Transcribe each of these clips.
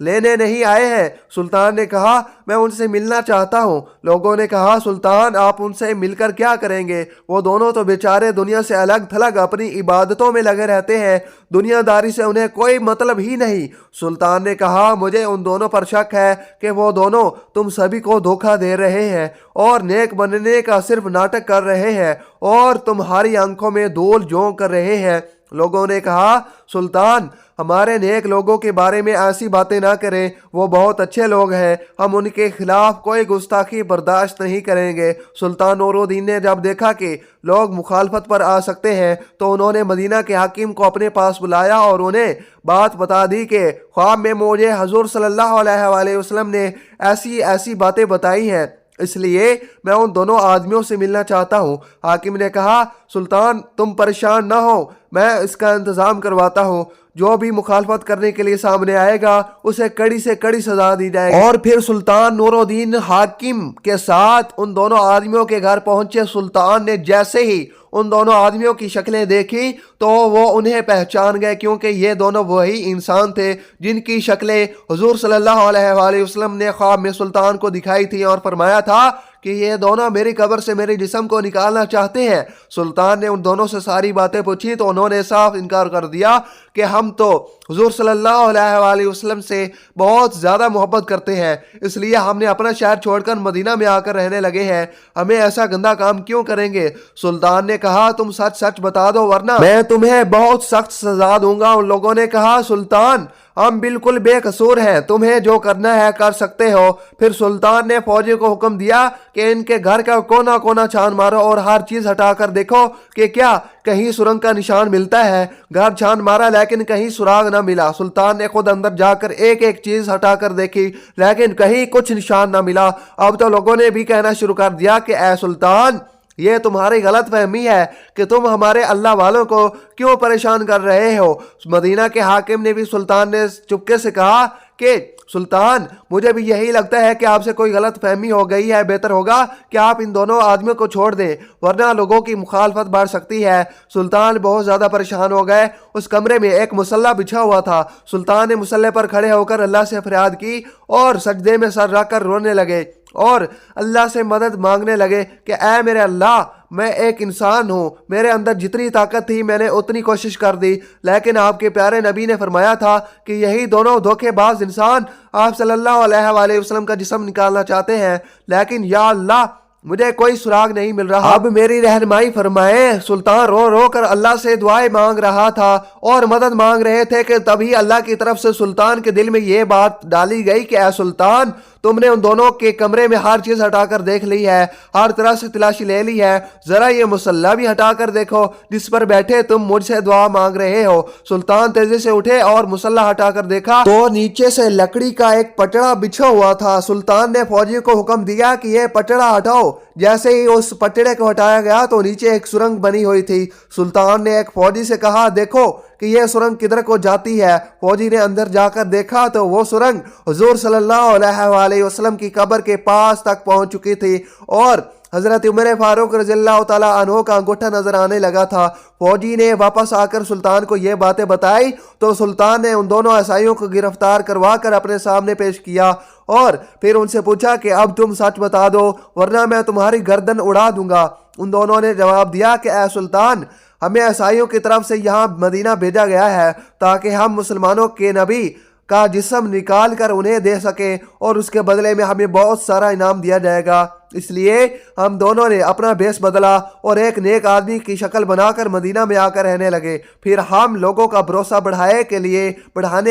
لینے نہیں آئے ہیں؟ سلطان نے کہا میں ان سے ملنا چاہتا ہوں۔ لوگوں نے کہا سلطان آپ ان سے مل کر کیا کریں گے؟ وہ دونوں تو بیچارے دنیا سے الگ تھلگ اپنی عبادتوں میں لگے رہتے ہیں، دنیا داری سے انہیں کوئی مطلب ہی نہیں۔ سلطان نے کہا مجھے ان دونوں پر شک ہے کہ وہ دونوں تم سبھی کو دھوکہ دے رہے ہیں اور نیک بننے کا صرف ناٹک کر رہے ہیں اور تمہاری آنکھوں میں دھول جھونک کر رہے ہیں۔ لوگوں نے کہا سلطان ہمارے نیک لوگوں کے بارے میں ایسی باتیں نہ کریں، وہ بہت اچھے لوگ ہیں، ہم ان کے خلاف کوئی گستاخی برداشت نہیں کریں گے۔ سلطان نور الدین نے جب دیکھا کہ لوگ مخالفت پر آ سکتے ہیں تو انہوں نے مدینہ کے حاکم کو اپنے پاس بلایا اور انہیں بات بتا دی کہ خواب میں مجھے حضور صلی اللہ علیہ وآلہ وسلم نے ایسی باتیں بتائی ہیں، اس لیے میں ان دونوں آدمیوں سے ملنا چاہتا ہوں۔ حاکم نے کہا سلطان تم پریشان نہ ہو، میں اس کا انتظام کرواتا ہوں، جو بھی مخالفت کرنے کے لیے سامنے آئے گا اسے کڑی سے کڑی سزا دی جائے گی۔ اور پھر سلطان نور الدین حاکم کے ساتھ ان دونوں آدمیوں کے گھر پہنچے۔ سلطان نے جیسے ہی ان دونوں آدمیوں کی شکلیں دیکھی تو وہ انہیں پہچان گئے، کیونکہ یہ دونوں وہی انسان تھے جن کی شکلیں حضور صلی اللہ علیہ وآلہ وسلم نے خواب میں سلطان کو دکھائی تھی اور فرمایا تھا کہ یہ دونوں میری قبر سے میرے جسم کو نکالنا چاہتے ہیں۔ سلطان نے ان دونوں سے ساری باتیں پوچھی تو انہوں نے صاف انکار کر دیا کہ ہم تو حضور صلی اللہ علیہ وآلہ وسلم سے بہت زیادہ محبت کرتے ہیں، اس لیے ہم نے اپنا شہر چھوڑ کر مدینہ میں آ کر رہنے لگے ہیں، ہمیں ایسا گندا کام کیوں کریں گے؟ سلطان نے کہا تم سچ سچ بتا دو ورنہ میں تمہیں بہت سخت سزا دوں گا۔ ان لوگوں نے کہا سلطان ہم بالکل بے قصور ہیں، تمہیں جو کرنا ہے کر سکتے ہو۔ پھر سلطان نے فوجی کو حکم دیا کہ ان کے گھر کا کونا کونا چھان مارو اور ہر چیز ہٹا کر دیکھو کہ کیا کہیں سرنگ کا نشان ملتا ہے۔ گھر چھان مارا لیکن کہیں سراغ نہ ملا۔ سلطان نے خود اندر جا کر ایک ایک چیز ہٹا کر دیکھی لیکن کہیں کچھ نشان نہ ملا۔ اب تو لوگوں نے بھی کہنا شروع کر دیا کہ اے سلطان یہ تمہاری غلط فہمی ہے کہ تم ہمارے اللہ والوں کو کیوں پریشان کر رہے ہو۔ مدینہ کے حاکم نے بھی سلطان نے چپکے سے کہا کہ سلطان مجھے بھی یہی لگتا ہے کہ آپ سے کوئی غلط فہمی ہو گئی ہے، بہتر ہوگا کہ آپ ان دونوں آدمیوں کو چھوڑ دیں ورنہ لوگوں کی مخالفت بڑھ سکتی ہے۔ سلطان بہت زیادہ پریشان ہو گئے۔ اس کمرے میں ایک مصلی بچھا ہوا تھا۔ سلطان نے مصلی پر کھڑے ہو کر اللہ سے فریاد کی اور سجدے میں سر رکھ کر رونے لگے اور اللہ سے مدد مانگنے لگے کہ اے میرے اللہ میں ایک انسان ہوں، میرے اندر جتنی طاقت تھی میں نے اتنی کوشش کر دی، لیکن آپ کے پیارے نبی نے فرمایا تھا کہ یہی دونوں دھوکے باز انسان آپ صلی اللہ علیہ وآلہ وسلم کا جسم نکالنا چاہتے ہیں، لیکن یا اللہ مجھے کوئی سراغ نہیں مل رہا، اب میری رہنمائی فرمائے۔ سلطان رو رو کر اللہ سے دعائیں مانگ رہا تھا اور مدد مانگ رہے تھے کہ تبھی اللہ کی طرف سے سلطان کے دل میں یہ بات ڈالی گئی کہ اے سلطان تم نے ان دونوں کے کمرے میں ہر چیز ہٹا کر دیکھ لی ہے، ہر طرح سے تلاشی لے لی ہے، ذرا یہ مصلی بھی ہٹا کر دیکھو جس پر بیٹھے تم مجھ سے دعا مانگ رہے ہو۔ سلطان تیزی سے اٹھے اور مصلی ہٹا کر دیکھا تو نیچے سے لکڑی کا ایک پٹڑا بچھا ہوا تھا۔ سلطان نے فوجی کو حکم دیا کہ یہ پٹڑا ہٹاؤ۔ جیسے ہی اس پٹڑے کو ہٹایا گیا تو نیچے ایک سرنگ بنی ہوئی تھی۔ سلطان نے ایک فوجی سے کہا دیکھو کہ یہ سرنگ کدھر کو جاتی ہے۔ فوجی نے اندر جا کر دیکھا تو وہ سرنگ حضور صلی اللہ علیہ وآلہ وسلم کی قبر کے پاس تک پہنچ چکی تھی اور حضرت عمر فاروق رضی اللہ تعالیٰ عنہ کا انگوٹھا نظر آنے لگا تھا۔ فوجی نے واپس آ کر سلطان کو یہ باتیں بتائی تو سلطان نے ان دونوں عیسائیوں کو گرفتار کروا کر اپنے سامنے پیش کیا اور پھر ان سے پوچھا کہ اب تم سچ بتا دو ورنہ میں تمہاری گردن اڑا دوں گا۔ ان دونوں نے جواب دیا کہ اے سلطان ہمیں عیسائیوں کی طرف سے یہاں مدینہ بھیجا گیا ہے تاکہ ہم مسلمانوں کے نبی کا جسم نکال کر انہیں دے سکیں اور اس کے بدلے میں ہمیں بہت سارا انعام دیا جائے گا۔ اس لیے ہم دونوں نے اپنا بھیس بدلا اور ایک نیک آدمی کی شکل بنا کر مدینہ میں آ کر رہنے لگے۔ پھر ہم لوگوں کا بھروسہ بڑھانے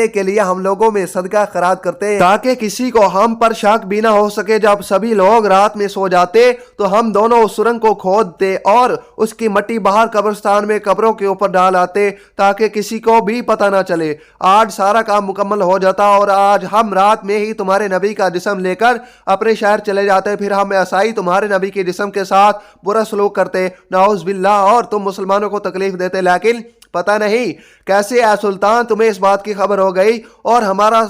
کے لیے ہم لوگوں میں صدقہ خیرات کرتے ہیں تاکہ کسی کو ہم پر شک بھی نہ ہو سکے۔ جب سبھی لوگ رات میں سو جاتے تو ہم دونوں اس سرنگ کو کھودتے اور اس کی مٹی باہر قبرستان میں قبروں کے اوپر ڈال آتے تاکہ کسی کو بھی پتہ نہ چلے۔ آج سارا کام مکمل ہو جاتا اور آج ہم رات میں ہی تمہارے نبی کا جسم لے کر اپنے شہر چلے جاتے، پھر ہم عیسائی تمہارے نبی کے جسم کے ساتھ برا سلوک کرتے، نعوذ باللہ، اور تم مسلمانوں کو تکلیف دیتے، لیکن پتہ نہیں کیسے اے سلطان تمہیں اس بات کی خبر ہو گئی اور ہمارا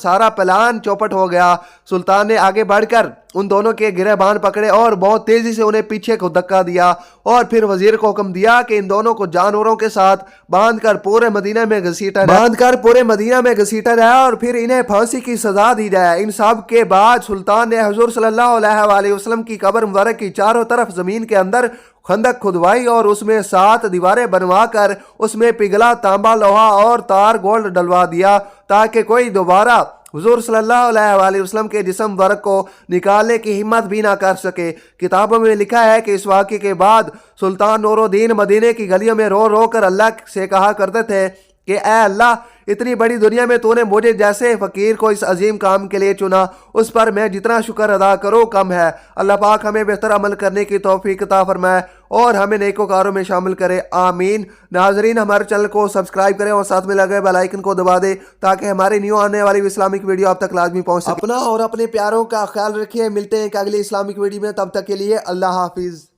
سارا پلان چوپٹ ہو گیا۔ سلطان نے آگے بڑھ کر ان دونوں کے گریبان پکڑے اور بہت تیزی سے انہیں پیچھے کو دھکا دیا اور پھر وزیر کو حکم دیا کہ ان دونوں کو جانوروں کے ساتھ باندھ کر پورے مدینہ میں گھسیٹا جائے اور پھر انہیں پھانسی کی سزا دی جائے۔ ان سب کے بعد سلطان نے حضور صلی اللہ علیہ وآلہ وسلم کی قبر مبارک کی چاروں طرف زمین کے اندر خندق کھدوائی اور اس میں 7 دیواریں بنوا کر اس میں پگھلا تانبا لوہا اور تار گولڈ ڈلوا دیا تاکہ کوئی دوبارہ حضور صلی اللہ علیہ وآلہ وسلم کے جسم مبارک کو نکالنے کی ہمت بھی نہ کر سکے۔ کتابوں میں لکھا ہے کہ اس واقعے کے بعد سلطان نور الدین مدینے کی گلیوں میں رو رو کر اللہ سے کہا کرتے تھے کہ اے اللہ، اتنی بڑی دنیا میں تو نے مجھے جیسے فقیر کو اس عظیم کام کے لیے چنا، اس پر میں جتنا شکر ادا کروں کم ہے۔ اللہ پاک ہمیں بہتر عمل کرنے کی توفیق عطا فرمائے اور ہمیں نیکوکاروں میں شامل کرے، آمین۔ ناظرین، ہمارے چینل کو سبسکرائب کریں اور ساتھ میں لگے بیل آئیکن کو دبا دیں تاکہ ہماری نیو آنے والی اسلامک ویڈیو آپ تک لازمی پہنچ سکے۔ اپنا اور اپنے پیاروں کا خیال رکھیے، ملتے ہیں ایک اگلی اسلامک ویڈیو میں، تب تک کے لیے اللہ حافظ۔